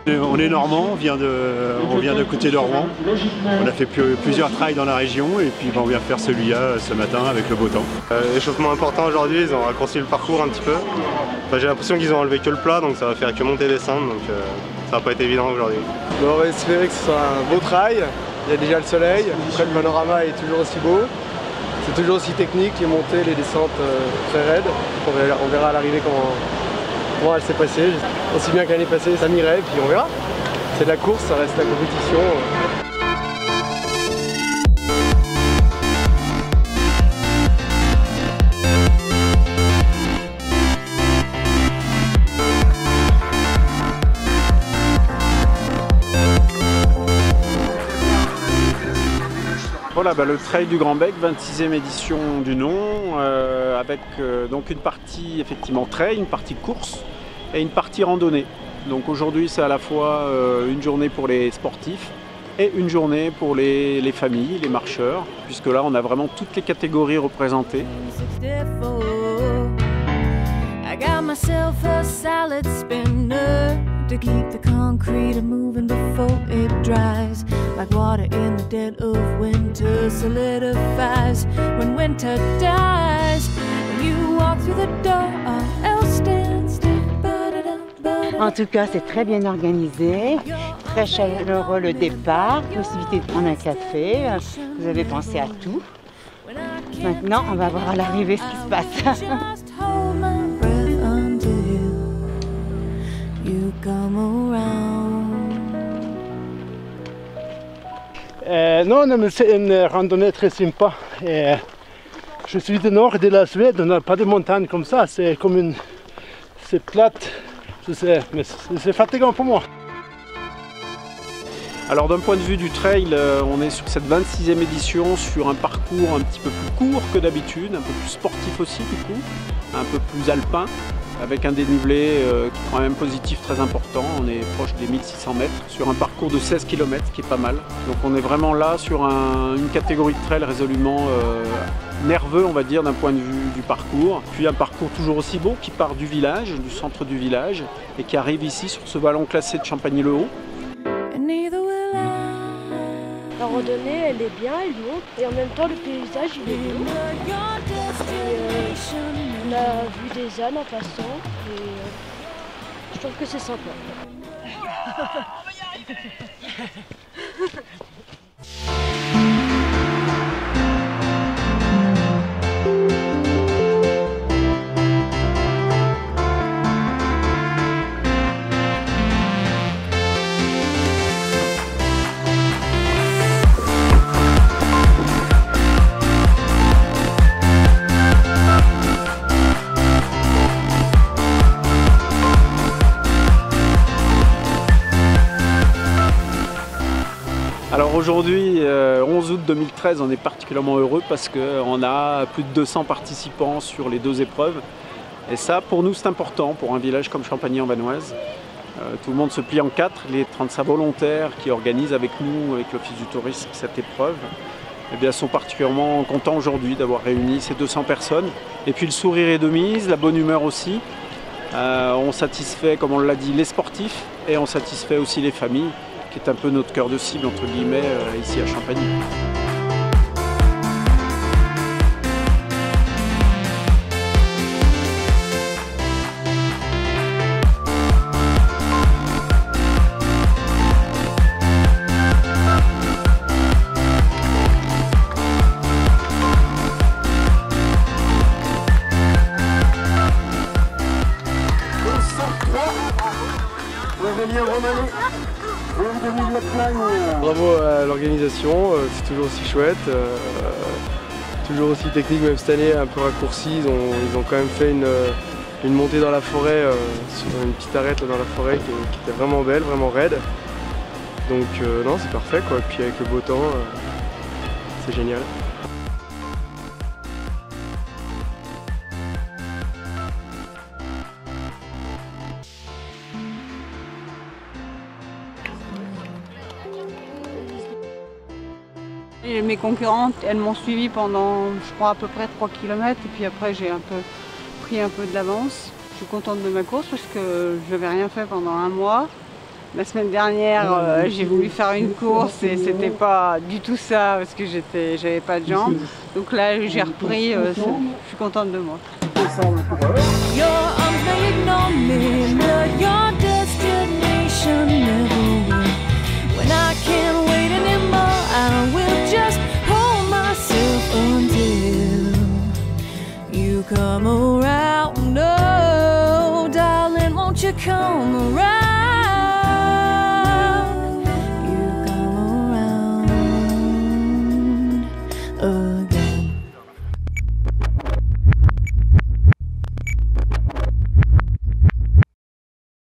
On est normand, on vient de côté de Rouen. On a fait plusieurs trails dans la région et puis on vient faire celui-là ce matin avec le beau temps. Échauffement important aujourd'hui, ils ont raccourci le parcours un petit peu. Enfin, j'ai l'impression qu'ils ont enlevé que le plat, donc ça va faire que monter et descendre, donc ça va pas être évident aujourd'hui. Bon, on va espérer que ce soit un beau trail. Il y a déjà le soleil, après le panorama est toujours aussi beau. C'est toujours aussi technique, les montées, les descentes très raides. On verra à l'arrivée comment elle s'est passée. Aussi bien que l'année passée, ça m'irait, puis on verra. C'est de la course, ça reste la compétition. Voilà, le Trail du Grand Bec, 26e édition du nom, avec donc une partie effectivement trail, une partie course et une partie randonnée. Donc aujourd'hui c'est à la fois une journée pour les sportifs et une journée pour les familles, les marcheurs, puisque là on a vraiment toutes les catégories représentées. To keep the concrete moving before it dries, like water in the dead of winter solidifies. When winter dies, when you walk through the door, all else stands still. En tout cas, c'est très bien organisé, très chaleureux le départ, possibilité de prendre un café, vous avez pensé à tout. Maintenant, on va voir à l'arrivée ce qui se passe. Non, mais c'est une randonnée très sympa. Je suis du nord de la Suède, on n'a pas de montagne comme ça, c'est comme une... c'est plate, je sais, mais c'est fatigant pour moi. Alors d'un point de vue du trail, on est sur cette 26e édition sur un parcours un petit peu plus court que d'habitude, un peu plus sportif aussi du coup, un peu plus alpin, avec un dénivelé qui est quand même positif très important. On est proche des 1600 mètres sur un parcours de 16 km qui est pas mal. Donc on est vraiment là sur une catégorie de trail résolument nerveux, on va dire, d'un point de vue du parcours. Puis un parcours toujours aussi beau qui part du village, du centre du village, et qui arrive ici sur ce vallon classé de Champagny-le-Haut. La randonnée, elle est bien, elle monte, et en même temps le paysage il est beau. On a vu des ânes en passant, et je trouve que c'est sympa. Alors aujourd'hui, 11 août 2013, on est particulièrement heureux parce qu'on a plus de 200 participants sur les 2 épreuves. Et ça, pour nous, c'est important, pour un village comme Champagny-en-Vanoise. Tout le monde se plie en 4, les 35 volontaires qui organisent avec nous, avec l'Office du tourisme, cette épreuve, eh bien, sont particulièrement contents aujourd'hui d'avoir réuni ces 200 personnes. Et puis le sourire est de mise, la bonne humeur aussi. On satisfait, comme on l'a dit, les sportifs et on satisfait aussi les familles, qui est un peu notre cœur de cible, entre guillemets, ici à Champagny. Bravo à l'organisation, c'est toujours aussi chouette, toujours aussi technique, même cette année un peu raccourci. Ils ont quand même fait une montée dans la forêt, sur une petite arête là, dans la forêt qui était vraiment belle, vraiment raide. Donc non, c'est parfait quoi. Et puis avec le beau temps, c'est génial. Et mes concurrentes, elles m'ont suivi pendant, je crois, à peu près 3 km. Et puis après, j'ai pris un peu de l'avance. Je suis contente de ma course parce que je n'avais rien fait pendant un mois. La semaine dernière, j'ai voulu faire une course et c'était pas du tout ça parce que j'avais pas de jambes. Donc là, j'ai repris, je suis contente de moi. Your arms may ignore me, but your destination never will. When I can't wait anymore, I will just hold myself until you come around. Oh, darling, won't you come around?